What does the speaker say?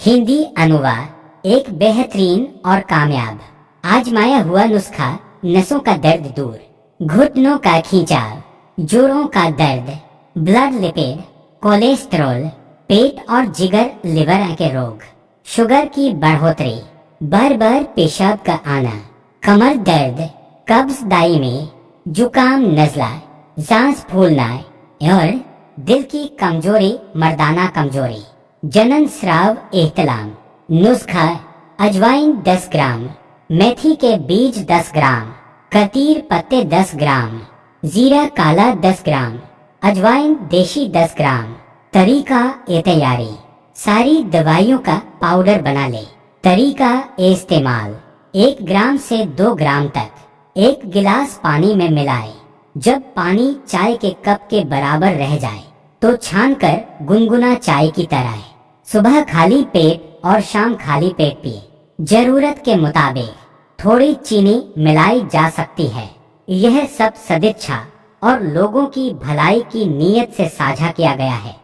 हिंदी अनुवाद एक बेहतरीन और कामयाब आजमाया हुआ नुस्खा। नसों का दर्द दूर, घुटनों का खींचाव, जोड़ों का दर्द, ब्लड लिपिड, कोलेस्ट्रॉल, पेट और जिगर लिवर के रोग, शुगर की बढ़ोतरी, बार बार पेशाब का आना, कमर दर्द, कब्ज दायमी, जुकाम नज़ला, सांस फूलना और दिल की कमजोरी, मर्दाना कमजोरी, जनन स्राव एहतलाम। नुस्खा: अजवाइन 10 ग्राम, मेथी के बीज 10 ग्राम, कतीर पत्ते 10 ग्राम, जीरा काला 10 ग्राम, अजवाइन देशी 10 ग्राम। तरीका ए तैयारी: सारी दवाइयों का पाउडर बना ले। तरीका ए इस्तेमाल: 1 ग्राम से 2 ग्राम तक 1 गिलास पानी में मिलाएं। जब पानी चाय के कप के बराबर रह जाए तो छानकर गुनगुना चाय की तरह सुबह खाली पेट और शाम खाली पेट पिए। जरूरत के मुताबिक थोड़ी चीनी मिलाई जा सकती है। यह सब सदिच्छा और लोगों की भलाई की नीयत से साझा किया गया है।